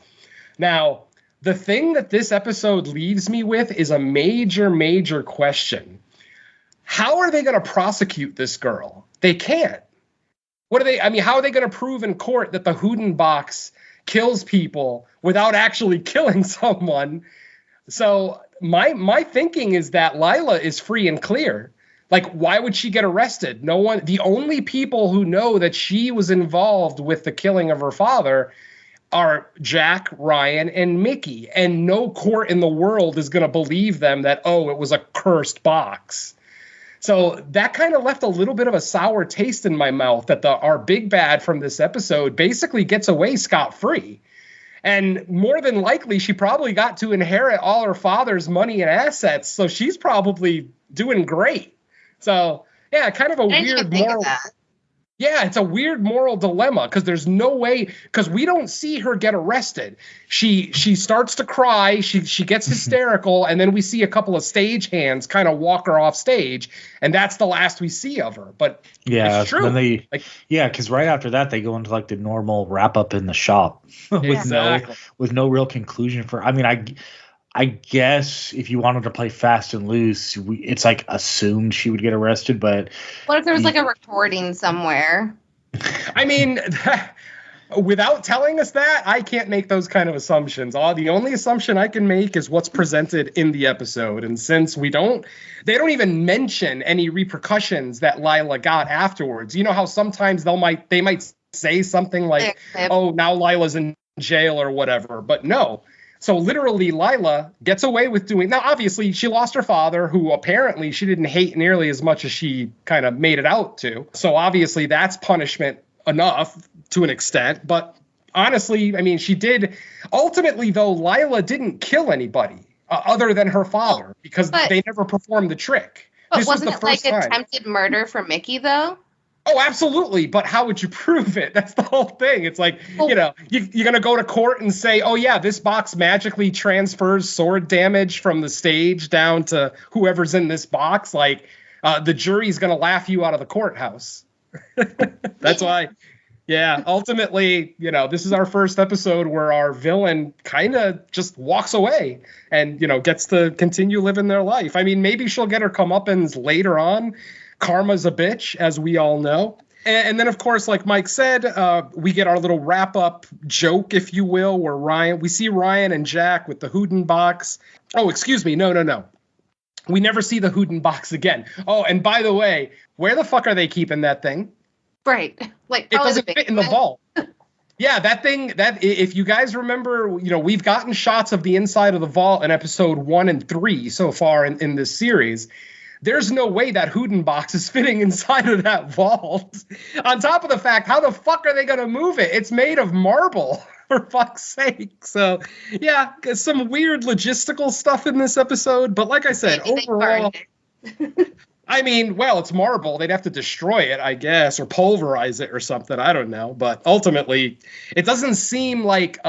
Now, the thing that this episode leaves me with is a major, major question. How are they going to prosecute this girl? They can't. How are they going to prove in court that the Houdin box kills people without actually killing someone? So my thinking is that Lila is free and clear. Like, why would she get arrested? No one, the only people who know that she was involved with the killing of her father are Jack, Ryan, and Mickey. And no court in the world is going to believe them that, oh, it was a cursed box. So that kind of left a little bit of a sour taste in my mouth that our big bad from this episode basically gets away scot-free. And more than likely, she probably got to inherit all her father's money and assets. So she's probably doing great. So, yeah, kind of a weird moral. Yeah, it's a weird moral dilemma because there's no way, because we don't see her get arrested. She starts to cry, she gets hysterical, and then we see a couple of stage hands kind of walk her off stage, and that's the last we see of her. But yeah, it's true. Because right after that they go into like the normal wrap up in the shop with no real conclusion for. I mean, I guess if you wanted to play fast and loose, it's like assumed she would get arrested, but what if there was like a recording somewhere? I mean, without telling us that, I can't make those kind of assumptions. The only assumption I can make is what's presented in the episode. And since they don't even mention any repercussions that Lila got afterwards. You know how sometimes they might say something like, oh, now Lila's in jail or whatever, but no. So literally, Lila gets away with doing. Now, obviously, she lost her father, who apparently she didn't hate nearly as much as she kind of made it out to. So obviously, that's punishment enough to an extent. But honestly, I mean, she did. Ultimately, though, Lila didn't kill anybody other than her father because they never performed the trick. But wasn't it like attempted murder for Mickey, though? Oh, absolutely. But how would you prove it? That's the whole thing. It's like, you're going to go to court and say, oh, yeah, this box magically transfers sword damage from the stage down to whoever's in this box. Like, the jury's going to laugh you out of the courthouse. That's why. Yeah, ultimately, this is our first episode where our villain kind of just walks away and, gets to continue living their life. I mean, maybe she'll get her comeuppance later on. Karma's a bitch, as we all know. And then, of course, like Mike said, we get our little wrap-up joke, if you will, where we see Ryan and Jack with the Houdin box. Oh, excuse me. No. We never see the Houdin box again. Oh, and by the way, where the fuck are they keeping that thing? Right. Like, it doesn't fit in the vault. Yeah, that thing, if you guys remember, we've gotten shots of the inside of the vault in episode 1 and 3 so far in this series. There's no way that Houdin box is fitting inside of that vault. On top of the fact, how the fuck are they going to move it? It's made of marble, for fuck's sake. So, yeah, some weird logistical stuff in this episode. But like I said, overall, I mean, well, it's marble. They'd have to destroy it, I guess, or pulverize it or something. I don't know. But ultimately, it doesn't seem like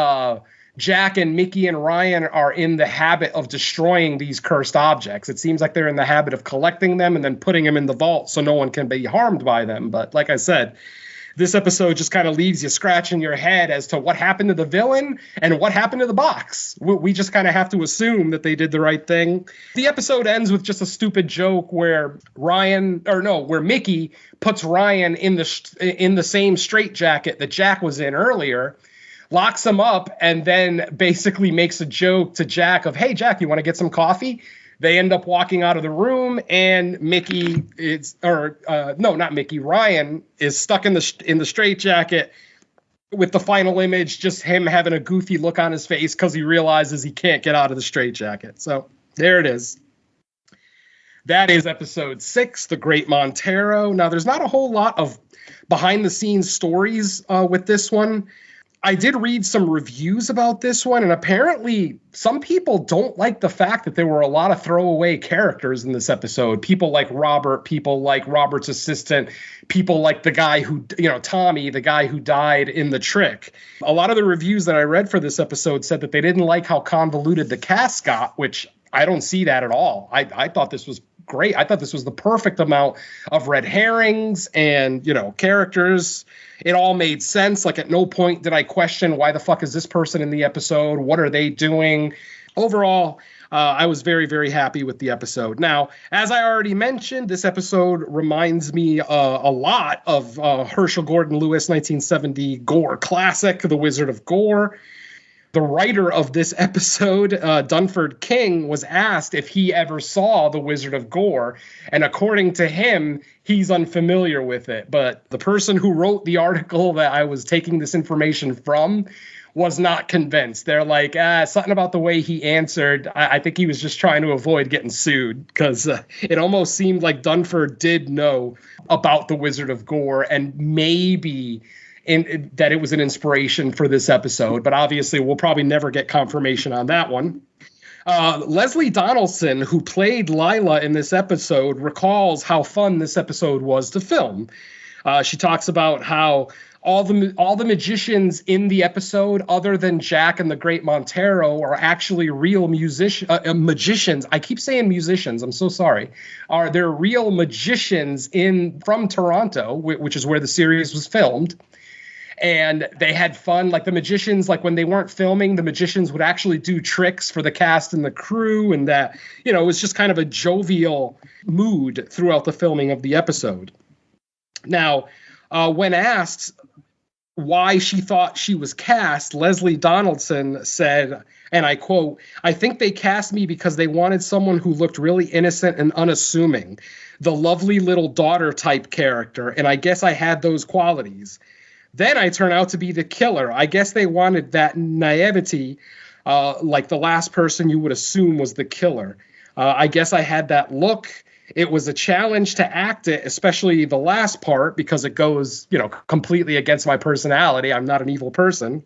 Jack and Mickey and Ryan are in the habit of destroying these cursed objects. It seems like they're in the habit of collecting them and then putting them in the vault so no one can be harmed by them. But like I said, this episode just kind of leaves you scratching your head as to what happened to the villain and what happened to the box. We just kind of have to assume that they did the right thing. The episode ends with just a stupid joke where Mickey puts Ryan in the same straitjacket that Jack was in earlier, locks him up, and then basically makes a joke to Jack of, hey, Jack, you want to get some coffee? They end up walking out of the room, and Ryan is stuck in the straitjacket with the final image, just him having a goofy look on his face because he realizes he can't get out of the straitjacket. So there it is. That is episode 6, The Great Montarro. Now, there's not a whole lot of behind-the-scenes stories with this one. I did read some reviews about this one, and apparently some people don't like the fact that there were a lot of throwaway characters in this episode. People like Robert, people like Robert's assistant, people like the guy who, Tommy, the guy who died in the trick. A lot of the reviews that I read for this episode said that they didn't like how convoluted the cast got, which I don't see that at all. I thought this was great. I thought this was the perfect amount of red herrings and, characters. It all made sense. Like, at no point did I question, why the fuck is this person in the episode? What are they doing? Overall, I was very, very happy with the episode. Now, as I already mentioned, this episode reminds me a lot of Herschel Gordon Lewis' 1970 gore classic, The Wizard of Gore. The writer of this episode, Dunford King, was asked if he ever saw The Wizard of Gore, and according to him, he's unfamiliar with it. But the person who wrote the article that I was taking this information from was not convinced. They're like, something about the way he answered. I think he was just trying to avoid getting sued, because it almost seemed like Dunford did know about The Wizard of Gore, and maybe that it was an inspiration for this episode, but obviously we'll probably never get confirmation on that one. Leslie Donaldson, who played Lila in this episode, recalls how fun this episode was to film. She talks about how all the magicians in the episode, other than Jack and the Great Montarro, are actually real magicians. I keep saying musicians. I'm so sorry. They're real magicians from Toronto, which is where the series was filmed. And they had fun. Like, the magicians, like, when they weren't filming, the magicians would actually do tricks for the cast and the crew. And that, it was just kind of a jovial mood throughout the filming of the episode. Now, when asked why she thought she was cast, Leslie Donaldson said, and I quote, "I think they cast me because they wanted someone who looked really innocent and unassuming, the lovely little daughter type character. And I guess I had those qualities. Then I turn out to be the killer. I guess they wanted that naivety, like the last person you would assume was the killer. I guess I had that look. It was a challenge to act it, especially the last part, because it goes, completely against my personality. I'm not an evil person."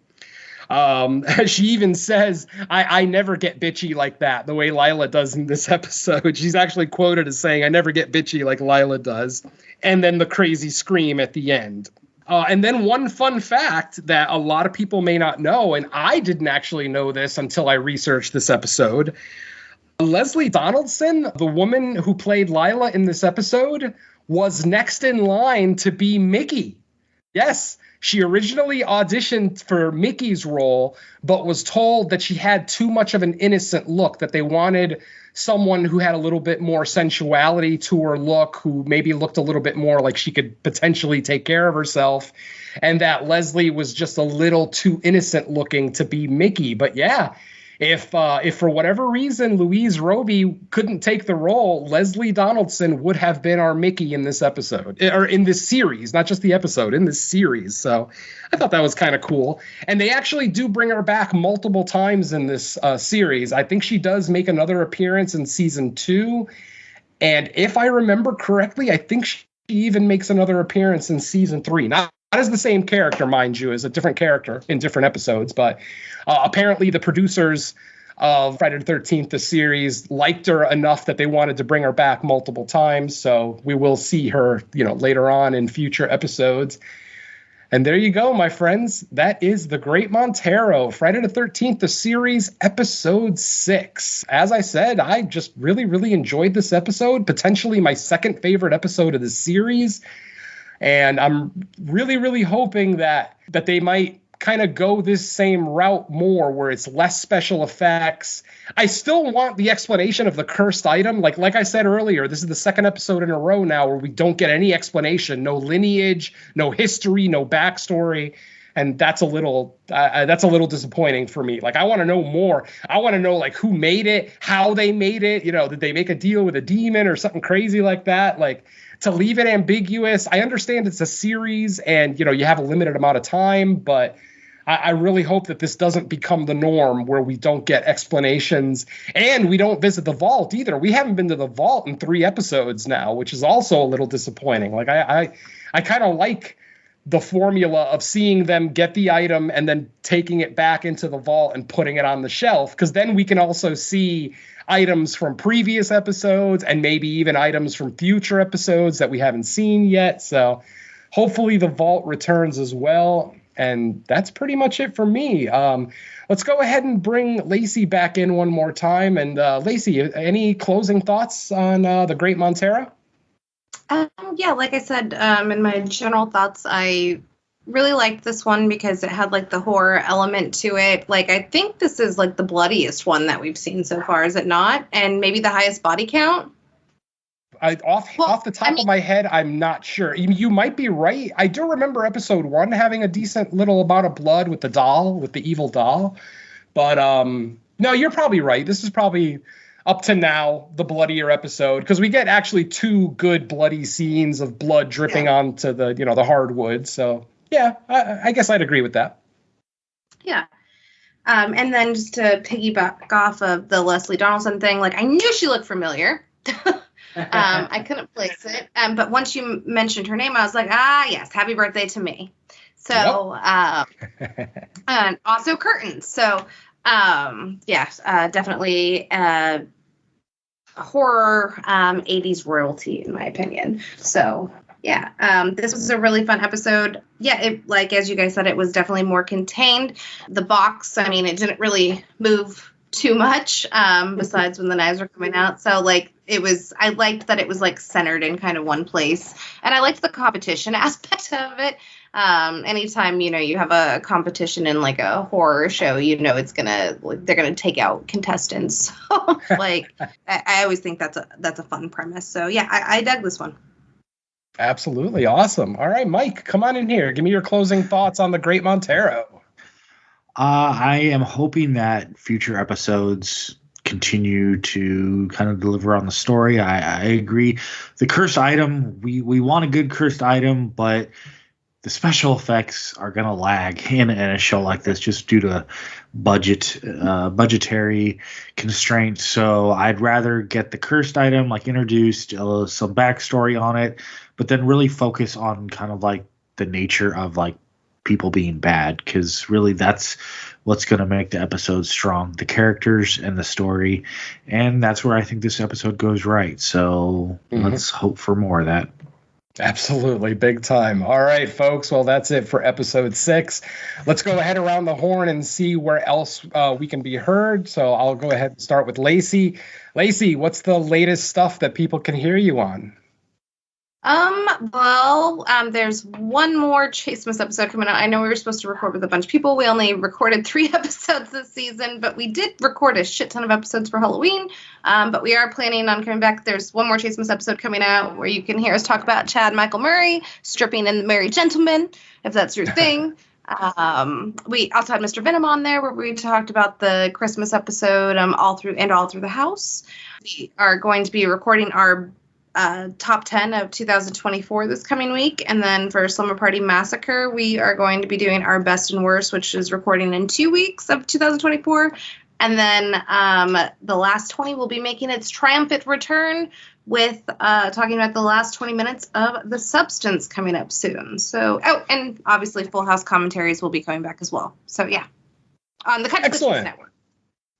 She even says, I never get bitchy like that, the way Lila does in this episode. She's actually quoted as saying, "I never get bitchy like Lila does." And then the crazy scream at the end. And then one fun fact that a lot of people may not know, and I didn't actually know this until I researched this episode. Leslie Donaldson, the woman who played Lila in this episode, was next in line to be Mickey. Yes, she originally auditioned for Mickey's role, but was told that she had too much of an innocent look, that they wanted someone who had a little bit more sensuality to her look, who maybe looked a little bit more like she could potentially take care of herself, and that Leslie was just a little too innocent looking to be Mickey. But yeah, if for whatever reason Louise Roby couldn't take the role, Leslie Donaldson would have been our Mickey in this episode, or in this series, not just the episode, in this series. So I thought that was kind of cool. And they actually do bring her back multiple times in this series. I think she does make another appearance in season 2. And if I remember correctly, I think she even makes another appearance in season 3. Not as the same character, mind you, as a different character in different episodes, but apparently the producers of Friday the 13th, the series, liked her enough that they wanted to bring her back multiple times. So we will see her, later on in future episodes. And there you go, my friends. That is The Great Montarro, Friday the 13th, the series, episode 6. As I said, I just really, really enjoyed this episode, potentially my second favorite episode of the series. And I'm really, really hoping that they might kind of go this same route more, where it's less special effects. I still want the explanation of the cursed item. Like I said earlier, this is the second episode in a row now where we don't get any explanation, no lineage, no history, no backstory. and that's a little disappointing for me. Like, I want to know more. I want to know like who made it, how they made it. Did they make a deal with a demon or something crazy like that? Like, to leave it ambiguous. I understand it's a series and you have a limited amount of time, but I really hope that this doesn't become the norm where we don't get explanations and we don't visit the vault either. We haven't been to the vault in 3 episodes now, which is also a little disappointing. Like, I kind of like the formula of seeing them get the item and then taking it back into the vault and putting it on the shelf, because then we can also see items from previous episodes and maybe even items from future episodes that we haven't seen yet. So hopefully the vault returns as well. And that's pretty much it for me. Let's go ahead and bring Lacy back in one more time. And Lacy, any closing thoughts on the Great Montarro? Yeah, like I said, in my general thoughts, I really liked this one because it had like the horror element to it. Like, I think this is like the bloodiest one that we've seen so far, is it not? And maybe the highest body count? Off the top of my head, I'm not sure. You might be right. I do remember episode 1 having a decent little amount of blood with the evil doll. But no, you're probably right. This is probably up to now the bloodier episode, because we get actually 2 good bloody scenes of blood dripping onto the hardwood. So yeah, I guess I'd agree with that. Yeah. And then just to piggyback off of the Leslie Donaldson thing, like, I knew she looked familiar. I couldn't place it. But once you mentioned her name, I was like, yes, happy birthday to me. So, and also curtains. So, yes, definitely horror 80s royalty, in my opinion. So, yeah, this was a really fun episode. Yeah, it, like, as you guys said, it was definitely more contained. The box, I mean, it didn't really move too much, besides when the knives were coming out. So, like, I liked that it was, like, centered in kind of one place. And I liked the competition aspect of it. Anytime, you have a competition in, like, a horror show, it's they're gonna take out contestants. So, like, I always think that's a fun premise. So, yeah, I dug this one. Absolutely. Awesome. All right, Mike, come on in here. Give me your closing thoughts on the Great Montarro. I am hoping that future episodes continue to kind of deliver on the story. I agree. The cursed item, we want a good cursed item, but the special effects are going to lag in a show like this just due to budgetary constraints. So I'd rather get the cursed item, like, introduced, some backstory on it, but then really focus on kind of like the nature of, like, people being bad, because really that's what's going to make the episode strong, the characters and the story. And that's where I think this episode goes right. So let's hope for more of that. Absolutely. Big time. All right, folks. Well, that's it for episode 6. Let's go ahead around the horn and see where else we can be heard. So I'll go ahead and start with Lacy. Lacy, what's the latest stuff that people can hear you on? Well, there's one more Chasemas episode coming out. I know we were supposed to record with a bunch of people. We only recorded 3 episodes this season, but we did record a shit ton of episodes for Halloween. But we are planning on coming back. There's one more Chasemas episode coming out where you can hear us talk about Chad Michael Murray stripping in The Merry Gentleman, if that's your thing. We also had Mr. Venom on there where we talked about the Christmas episode, all through the house. We are going to be recording our top 10 of 2024 this coming week. And then for Slumber Party Massacre, we are going to be doing our best and worst, which is recording in 2 weeks of 2024. And then the last 20 will be making its triumphant return with talking about the last 20 minutes of The Substance coming up soon. So, and obviously Full House commentaries will be coming back as well. So, yeah, on the Country Christmas Network.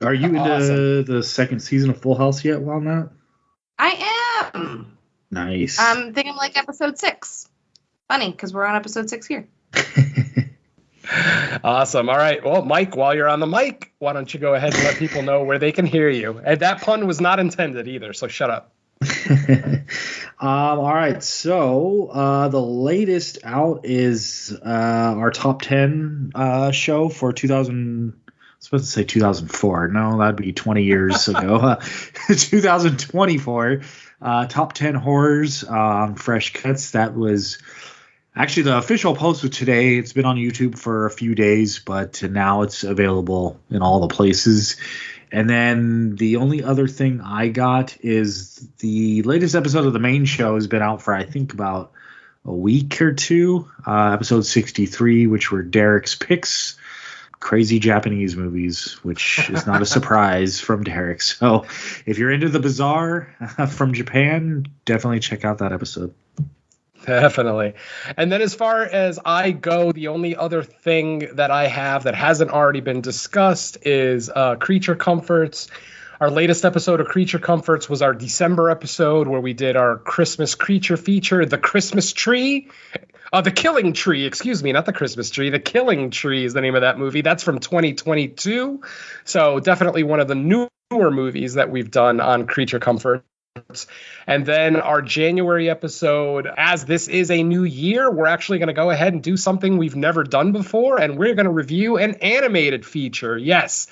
Are you into the second season of Full House yet, Walnut? I am. Nice. I'm thinking like episode 6. Funny, because we're on episode 6 here. Awesome. All right. Well, Mike, while you're on the mic, why don't you go ahead and let people know where they can hear you? And that pun was not intended either, so shut up. All right. So the latest out is our top 10 show for 2000. I was supposed to say 2004. No, that'd be 20 years ago. 2024. Top 10 horrors, fresh cuts. That was Actually, the official post was today. It's been on YouTube for a few days, but now it's available in all the places. And then the only other thing I got is the latest episode of the main show has been out for, I think, about a week or two. Episode 63, which were Derek's picks. Crazy Japanese movies, which is not a surprise from Derek. So if you're into the bizarre from Japan, definitely check out that episode. Definitely. And then as far as I go, the only other thing that I have that hasn't already been discussed is Creature Comforts. Our latest episode of Creature Comforts was our December episode where we did our Christmas creature feature, The Christmas Tree. The Killing Tree, excuse me, not The Christmas Tree. The Killing Tree is the name of that movie. That's from 2022. So definitely one of the newer movies that we've done on Creature Comforts. And then our January episode, as this is a new year, we're actually going to go ahead and do something we've never done before, and we're going to review an animated feature. Yes.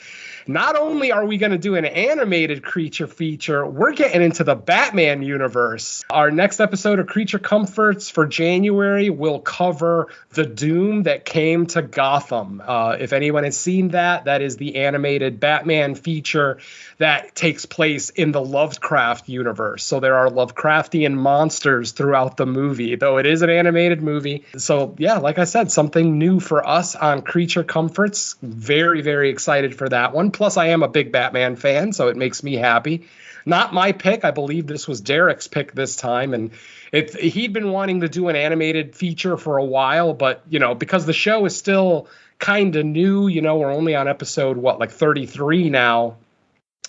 Not only are we going to do an animated creature feature, we're getting into the Batman universe. Our next episode of Creature Comforts for January will cover the doom that came to Gotham. If anyone has seen that, that is the animated Batman feature that takes place in the Lovecraft universe. So there are Lovecraftian monsters throughout the movie, though it is an animated movie. So yeah, like I said, something new for us on Creature Comforts. Very, very excited for that one. Plus, I am a big Batman fan, so it makes me happy. Not my pick. I believe this was Derek's pick this time, and he'd been wanting to do an animated feature for a while, but, you know, because the show is still kind of new, you know, we're only on episode, 33 now.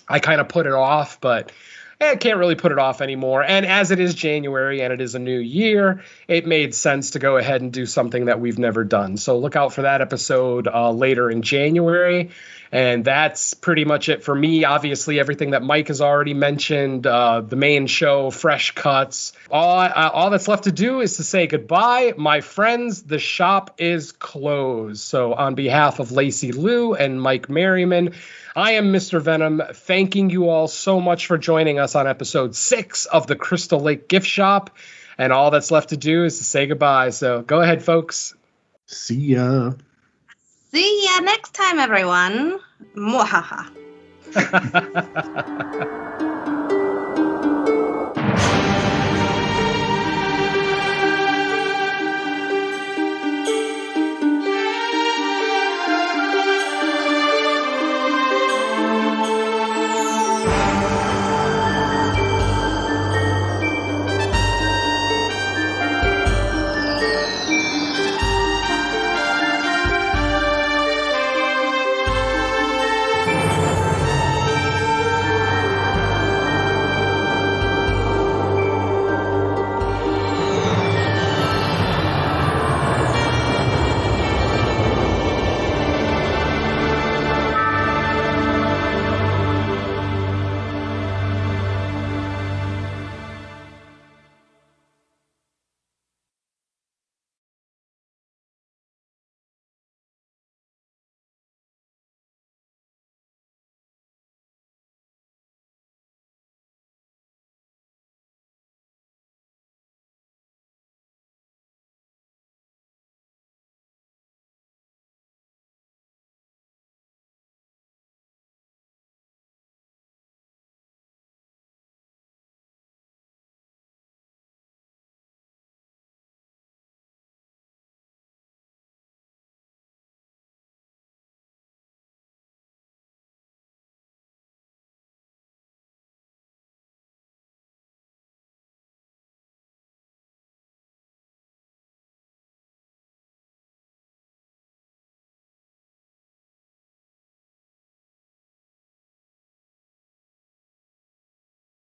I kind of put it off, but I can't really put it off anymore. And as it is January and it is a new year, it made sense to go ahead and do something that we've never done. So look out for that episode later in January. And that's pretty much it for me. Obviously, everything that Mike has already mentioned, the main show, fresh cuts. All that's left to do is to say goodbye. My friends, the shop is closed. So on behalf of Lacy Lou and Mike Maryman, I am Mr. Venom, thanking you all so much for joining us on episode 6 of the Crystal Lake Gift Shop. And all that's left to do is to say goodbye. So go ahead, folks. See ya. See ya next time, everyone. Mwahaha.